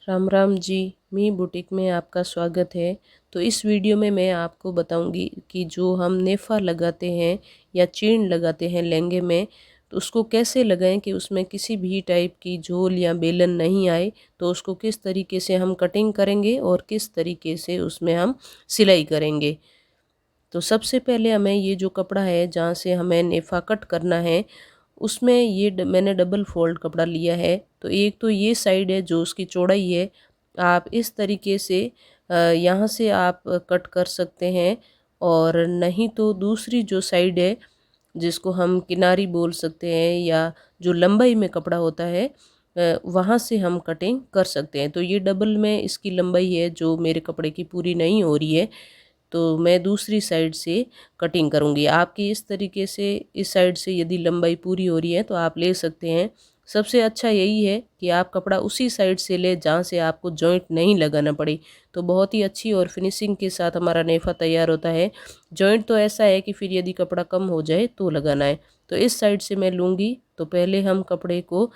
राम राम जी, मी boutique में आपका स्वागत है। तो इस वीडियो में मैं आपको बताऊंगी कि जो हम नेफा लगाते हैं या चीन लगाते हैं लहंगे में, तो उसको कैसे लगाएं कि उसमें किसी भी टाइप की झोल या बेलन नहीं आए। तो उसको किस तरीके से हम कटिंग करेंगे और किस तरीके से उसमें हम सिलाई करेंगे। तो सबसे पहले हमें ये जो कपड़ा है जहाँ से हमें नेफा कट करना है, उसमें मैंने डबल फोल्ड कपड़ा लिया है। तो एक तो ये साइड है जो उसकी चौड़ाई है, आप इस तरीके से यहाँ से आप कट कर सकते हैं। और नहीं तो दूसरी जो साइड है जिसको हम किनारी बोल सकते हैं, या जो लंबाई में कपड़ा होता है वहाँ से हम कटिंग कर सकते हैं। तो ये डबल में इसकी लंबाई है जो मेरे कपड़े की पूरी नहीं हो रही है, तो मैं दूसरी साइड से कटिंग करूँगी। आपकी इस तरीके से इस साइड से यदि लंबाई पूरी हो रही है तो आप ले सकते हैं। सबसे अच्छा यही है कि आप कपड़ा उसी साइड से ले जहाँ से आपको जॉइंट नहीं लगाना पड़े, तो बहुत ही अच्छी और फिनिशिंग के साथ हमारा नेफा तैयार होता है। जॉइंट तो ऐसा है कि फिर यदि कपड़ा कम हो जाए तो लगाना है। तो इस साइड से मैं लूँगी। तो पहले हम कपड़े को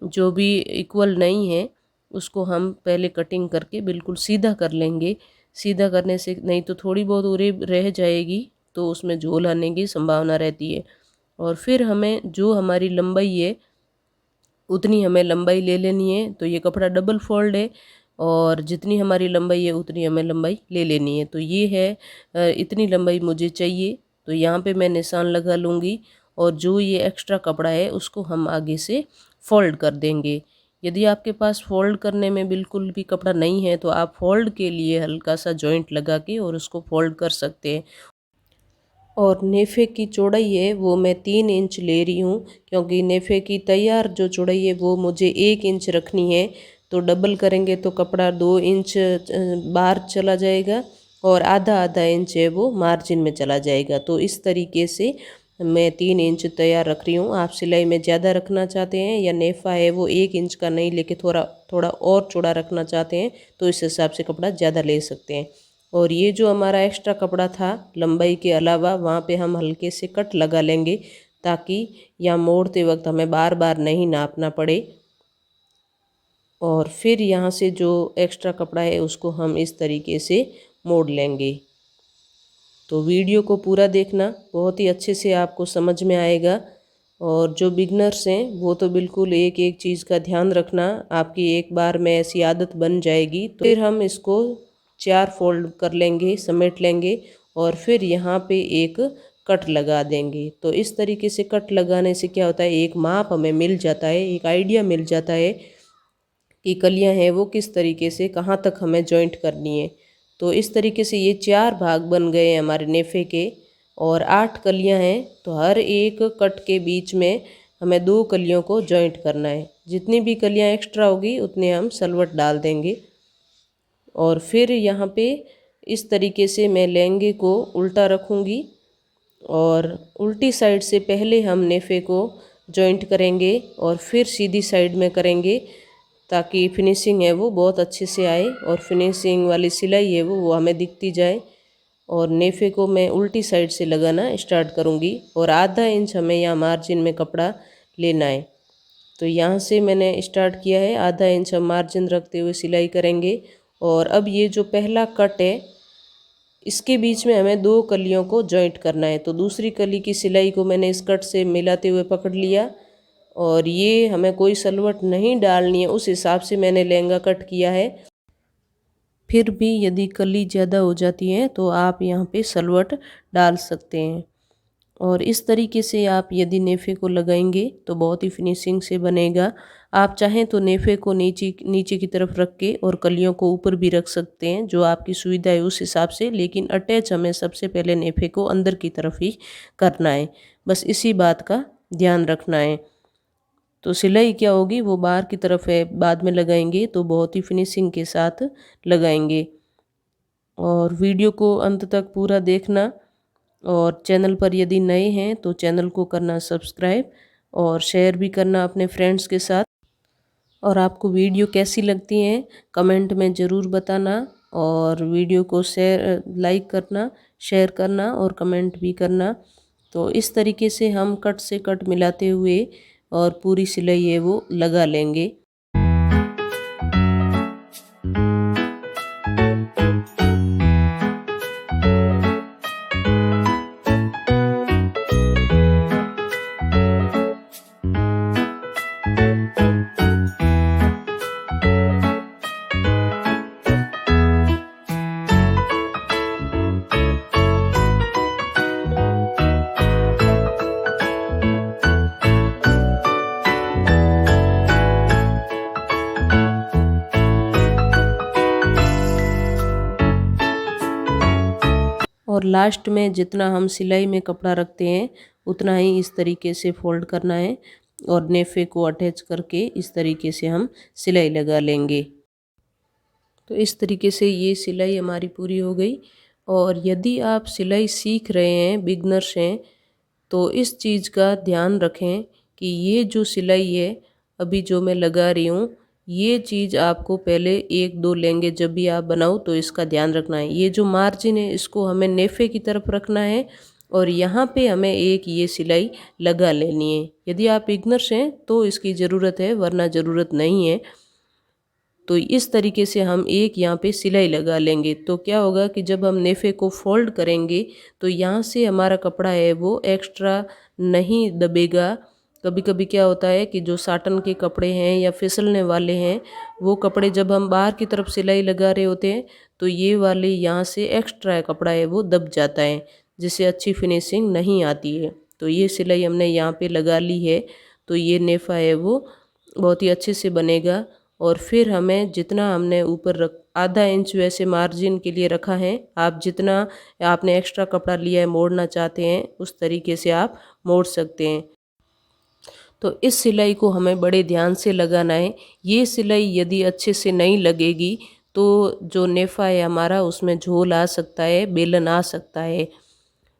जो भी इक्वल नहीं है उसको हम पहले कटिंग करके बिल्कुल सीधा कर लेंगे। सीधा करने से नहीं तो थोड़ी बहुत उरे रह जाएगी तो उसमें झोल आने की संभावना रहती है। और फिर हमें जो हमारी लंबाई है उतनी हमें लंबाई ले लेनी है। तो ये कपड़ा डबल फोल्ड है और जितनी हमारी लंबाई है उतनी हमें लंबाई ले लेनी है। तो ये है इतनी लंबाई मुझे चाहिए। तो यहाँ पे मैं निशान लगा लूँगी और जो ये एक्स्ट्रा कपड़ा है उसको हम आगे से फोल्ड कर देंगे। यदि आपके पास फोल्ड करने में बिल्कुल भी कपड़ा नहीं है तो आप फोल्ड के लिए हल्का सा जॉइंट लगा के और उसको फोल्ड कर सकते हैं। और नेफे की चौड़ाई है वो मैं 3 इंच ले रही हूँ, क्योंकि नेफे की तैयार जो चौड़ाई है वो मुझे 1 इंच रखनी है। तो डबल करेंगे तो कपड़ा 2 इंच बाहर चला जाएगा और आधा आधा इंच है वो मार्जिन में चला जाएगा। तो इस तरीके से मैं 3 इंच तैयार रख रही हूँ। आप सिलाई में ज़्यादा रखना चाहते हैं या नेफा है वो 1 इंच का नहीं लेके थोड़ा थोड़ा और चौड़ा रखना चाहते हैं तो इस हिसाब से कपड़ा ज़्यादा ले सकते हैं। और ये जो हमारा एक्स्ट्रा कपड़ा था लंबाई के अलावा, वहाँ पे हम हल्के से कट लगा लेंगे ताकि या मोड़ते वक्त हमें बार बार नहीं नापना पड़े। और फिर यहाँ से जो एक्स्ट्रा कपड़ा है उसको हम इस तरीके से मोड़ लेंगे। तो वीडियो को पूरा देखना, बहुत ही अच्छे से आपको समझ में आएगा। और जो बिगनर्स हैं वो तो बिल्कुल एक एक चीज़ का ध्यान रखना, आपकी एक बार में ऐसी आदत बन जाएगी। तो फिर हम इसको 4 फोल्ड कर लेंगे, समेट लेंगे और फिर यहाँ पे एक कट लगा देंगे। तो इस तरीके से कट लगाने से क्या होता है, एक माप हमें मिल जाता है, एक आइडिया मिल जाता है कि कलियाँ हैं वो किस तरीके से कहाँ तक हमें जॉइंट करनी है। तो इस तरीके से ये 4 भाग बन गए हैं हमारे नेफे के और 8 कलियाँ हैं। तो हर एक कट के बीच में हमें 2 कलियों को जॉइंट करना है। जितनी भी कलियाँ एक्स्ट्रा होगी उतने हम सलवट डाल देंगे। और फिर यहाँ पे इस तरीके से मैं लहंगे को उल्टा रखूँगी और उल्टी साइड से पहले हम नेफे को जॉइंट करेंगे और फिर सीधी साइड में करेंगे ताकि फिनिशिंग है वो बहुत अच्छे से आए और फिनिशिंग वाली सिलाई है वो हमें दिखती जाए। और नेफे को मैं उल्टी साइड से लगाना स्टार्ट करूँगी और आधा इंच हमें यहाँ मार्जिन में कपड़ा लेना है। तो यहाँ से मैंने स्टार्ट किया है, आधा इंच हम मार्जिन रखते हुए सिलाई करेंगे। और अब ये जो पहला कट है इसके बीच में हमें 2 कलियों को जॉइंट करना है। तो दूसरी कली की सिलाई को मैंने इस कट से मिलाते हुए पकड़ लिया और ये हमें कोई सलवट नहीं डालनी है, उस हिसाब से मैंने लहंगा कट किया है। फिर भी यदि कली ज़्यादा हो जाती है तो आप यहाँ पे सलवट डाल सकते हैं। और इस तरीके से आप यदि नेफे को लगाएंगे तो बहुत ही फिनिशिंग से बनेगा। आप चाहें तो नेफे को नीचे नीचे की तरफ रख के और कलियों को ऊपर भी रख सकते हैं, जो आपकी सुविधा है उस हिसाब से, लेकिन अटैच हमें सबसे पहले नेफे को अंदर की तरफ ही करना है। बस इसी बात का ध्यान रखना है। तो सिलाई क्या होगी वो बाहर की तरफ है, बाद में लगाएंगे तो बहुत ही फिनिशिंग के साथ लगाएंगे। और वीडियो को अंत तक पूरा देखना और चैनल पर यदि नए हैं तो चैनल को करना सब्सक्राइब और शेयर भी करना अपने फ्रेंड्स के साथ। और आपको वीडियो कैसी लगती हैं कमेंट में ज़रूर बताना और वीडियो को शेयर लाइक करना, शेयर करना और कमेंट भी करना। तो इस तरीके से हम कट से कट मिलाते हुए और पूरी सिलाई है वो लगा लेंगे। और लास्ट में जितना हम सिलाई में कपड़ा रखते हैं उतना ही इस तरीके से फोल्ड करना है और नेफे को अटैच करके इस तरीके से हम सिलाई लगा लेंगे। तो इस तरीके से ये सिलाई हमारी पूरी हो गई। और यदि आप सिलाई सीख रहे हैं, बिगनर्स हैं, तो इस चीज़ का ध्यान रखें कि ये जो सिलाई है अभी जो मैं लगा रही हूँ, ये चीज़ आपको पहले 1-2 लहंगे जब भी आप बनाओ तो इसका ध्यान रखना है। ये जो मार्जिन है इसको हमें नेफे की तरफ रखना है और यहाँ पे हमें एक ये सिलाई लगा लेनी है। यदि आप बिगनर्स हैं तो इसकी ज़रूरत है, वरना ज़रूरत नहीं है। तो इस तरीके से हम एक यहाँ पे सिलाई लगा लेंगे। तो क्या होगा कि जब हम नेफे को फोल्ड करेंगे तो यहाँ से हमारा कपड़ा है वो एक्स्ट्रा नहीं दबेगा। कभी कभी क्या होता है कि जो साटन के कपड़े हैं या फिसलने वाले हैं, वो कपड़े जब हम बाहर की तरफ सिलाई लगा रहे होते हैं तो ये वाले यहाँ से एक्स्ट्रा कपड़ा है वो दब जाता है, जिससे अच्छी फिनिशिंग नहीं आती है। तो ये सिलाई हमने यहाँ पे लगा ली है, तो ये नेफा है वो बहुत ही अच्छे से बनेगा। और फिर हमें जितना हमने ऊपर आधा इंच वैसे मार्जिन के लिए रखा है, आप जितना आपने एक्स्ट्रा कपड़ा लिया है मोड़ना चाहते हैं उस तरीके से आप मोड़ सकते हैं। तो इस सिलाई को हमें बड़े ध्यान से लगाना है। ये सिलाई यदि अच्छे से नहीं लगेगी तो जो नेफा है हमारा उसमें झोल आ सकता है, बेलन आ सकता है।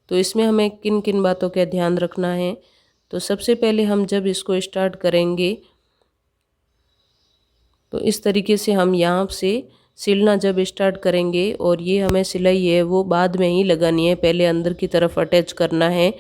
तो इसमें हमें किन किन बातों का ध्यान रखना है। तो सबसे पहले हम जब इसको स्टार्ट करेंगे तो इस तरीके से हम यहाँ से सिलना जब स्टार्ट करेंगे, और ये हमें सिलाई है वो बाद में ही लगानी है, पहले अंदर की तरफ अटैच करना है।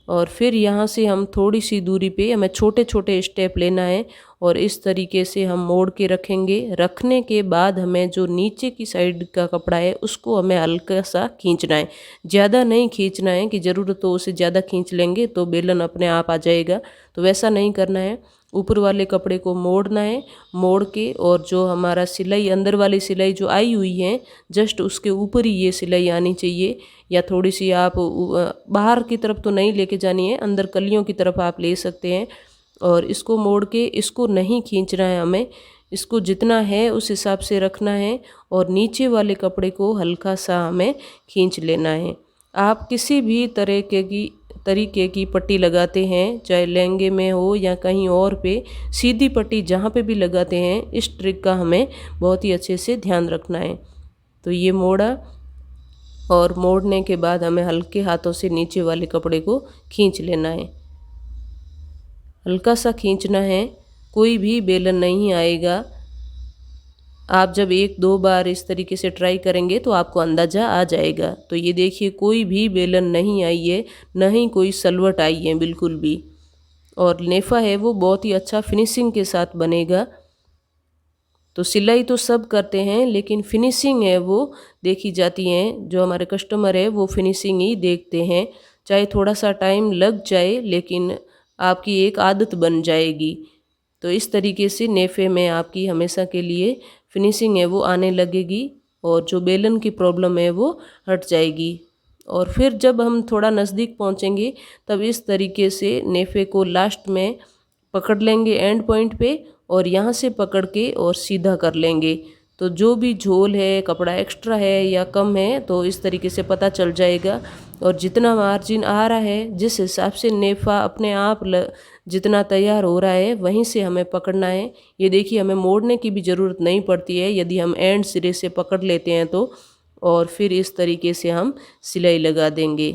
और फिर यहाँ से हम थोड़ी सी दूरी पे हमें छोटे छोटे स्टेप लेना है और इस तरीके से हम मोड़ के रखेंगे। रखने के बाद हमें जो नीचे की साइड का कपड़ा है उसको हमें हल्का सा खींचना है, ज़्यादा नहीं खींचना है कि ज़रूरत हो उसे ज़्यादा खींच लेंगे तो बेलन अपने आप आ जाएगा, तो वैसा नहीं करना है। ऊपर वाले कपड़े को मोड़ना है, मोड़ के और जो हमारा सिलाई अंदर वाली सिलाई जो आई हुई है जस्ट उसके ऊपर ही ये सिलाई आनी चाहिए, या थोड़ी सी आप बाहर की तरफ तो नहीं लेके जानी है, अंदर कलियों की तरफ आप ले सकते हैं। और इसको मोड़ के इसको नहीं खींचना है हमें, इसको जितना है उस हिसाब से रखना है और नीचे वाले कपड़े को हल्का सा हमें खींच लेना है। आप किसी भी तरीके की पट्टी लगाते हैं, चाहे लहंगे में हो या कहीं और पे, सीधी पट्टी जहाँ पे भी लगाते हैं इस ट्रिक का हमें बहुत ही अच्छे से ध्यान रखना है। तो ये मोड़ा और मोड़ने के बाद हमें हल्के हाथों से नीचे वाले कपड़े को खींच लेना है, हल्का सा खींचना है, कोई भी बेलन नहीं आएगा। आप जब 1-2 बार इस तरीके से ट्राई करेंगे तो आपको अंदाज़ा आ जाएगा। तो ये देखिए कोई भी बेलन नहीं आई है, ना ही कोई सलवट आई है बिल्कुल भी, और नेफा है वो बहुत ही अच्छा फिनिशिंग के साथ बनेगा। तो सिलाई तो सब करते हैं लेकिन फिनिशिंग है वो देखी जाती है, जो हमारे कस्टमर है वो फिनिशिंग ही देखते हैं। चाहे थोड़ा सा टाइम लग जाए लेकिन आपकी एक आदत बन जाएगी। तो इस तरीके से नेफे में आपकी हमेशा के लिए फिनिशिंग है वो आने लगेगी और जो बेलन की प्रॉब्लम है वो हट जाएगी। और फिर जब हम थोड़ा नज़दीक पहुंचेंगे तब इस तरीके से नेफे को लास्ट में पकड़ लेंगे एंड पॉइंट पे, और यहाँ से पकड़ के और सीधा कर लेंगे। तो जो भी झोल है, कपड़ा एक्स्ट्रा है या कम है, तो इस तरीके से पता चल जाएगा। और जितना मार्जिन आ रहा है, जिस हिसाब से नेफा अपने आप जितना तैयार हो रहा है वहीं से हमें पकड़ना है। ये देखिए हमें मोड़ने की भी ज़रूरत नहीं पड़ती है यदि हम एंड सिरे से पकड़ लेते हैं तो, और फिर इस तरीके से हम सिलाई लगा देंगे।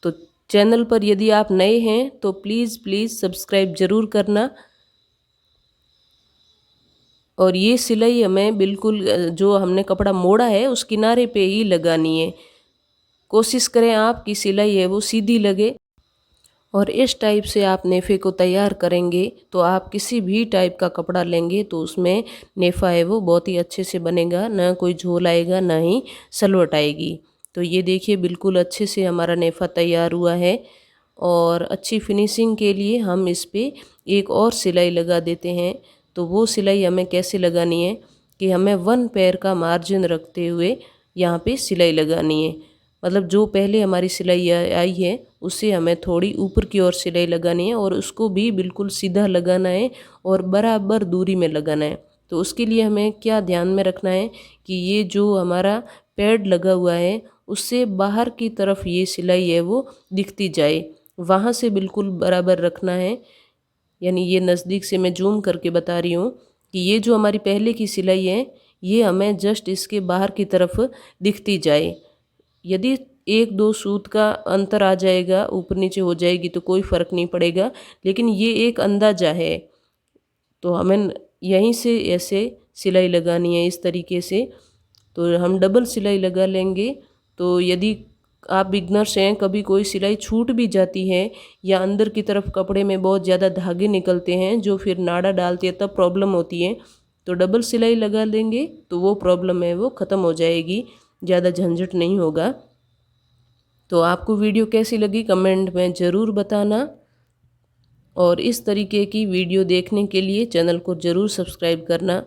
तो चैनल पर यदि आप नए हैं तो प्लीज़ सब्सक्राइब ज़रूर करना। और ये सिलाई हमें बिल्कुल जो हमने कपड़ा मोड़ा है उस किनारे पे ही लगानी है। कोशिश करें आप कि सिलाई है वो सीधी लगे। और इस टाइप से आप नेफे को तैयार करेंगे तो आप किसी भी टाइप का कपड़ा लेंगे तो उसमें नेफा है वो बहुत ही अच्छे से बनेगा, ना कोई झोल आएगा ना ही सलवट आएगी। तो ये देखिए बिल्कुल अच्छे से हमारा नेफा तैयार हुआ है। और अच्छी फिनिशिंग के लिए हम इस पर एक और सिलाई लगा देते हैं। तो वो सिलाई हमें कैसे लगानी है कि हमें 1 पैर का मार्जिन रखते हुए यहाँ पे सिलाई लगानी है। मतलब जो पहले हमारी सिलाई आई है उससे हमें थोड़ी ऊपर की ओर सिलाई लगानी है और उसको भी बिल्कुल सीधा लगाना है और बराबर दूरी में लगाना है। तो उसके लिए हमें क्या ध्यान में रखना है कि ये जो हमारा पैड लगा हुआ है उससे बाहर की तरफ ये सिलाई है वो दिखती जाए, वहाँ से बिल्कुल बराबर रखना है। यानी ये नज़दीक से मैं जूम करके बता रही हूँ कि ये जो हमारी पहले की सिलाई है ये हमें जस्ट इसके बाहर की तरफ दिखती जाए। यदि एक दो सूत का अंतर आ जाएगा, ऊपर नीचे हो जाएगी तो कोई फ़र्क नहीं पड़ेगा, लेकिन ये एक अंदाज़ा है। तो हमें यहीं से ऐसे सिलाई लगानी है इस तरीके से। तो हम डबल सिलाई लगा लेंगे। तो यदि आप बिगनर्स हैं, कभी कोई सिलाई छूट भी जाती है या अंदर की तरफ कपड़े में बहुत ज़्यादा धागे निकलते हैं जो फिर नाड़ा डालते हैं तब प्रॉब्लम होती है, तो डबल सिलाई लगा लेंगे तो वो प्रॉब्लम है वो ख़त्म हो जाएगी, ज़्यादा झंझट नहीं होगा। तो आपको वीडियो कैसी लगी कमेंट में ज़रूर बताना, और इस तरीके की वीडियो देखने के लिए चैनल को ज़रूर सब्सक्राइब करना।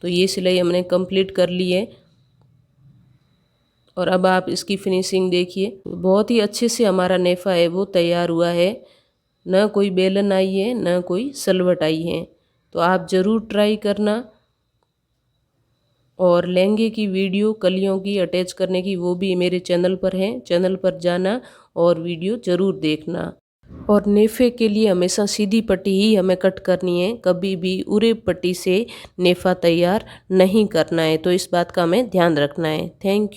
तो ये सिलाई हमने कंप्लीट कर ली है और अब आप इसकी फिनिशिंग देखिए, बहुत ही अच्छे से हमारा नेफा है वो तैयार हुआ है। ना कोई बेलन आई है ना कोई सलवट आई है। तो आप ज़रूर ट्राई करना। और लहंगे की वीडियो कलियों की अटैच करने की वो भी मेरे चैनल पर है, चैनल पर जाना और वीडियो ज़रूर देखना। और नेफे के लिए हमेशा सीधी पट्टी ही हमें कट करनी है, कभी भी उरे पट्टी से नेफा तैयार नहीं करना है। तो इस बात का हमें ध्यान रखना है। Thank you.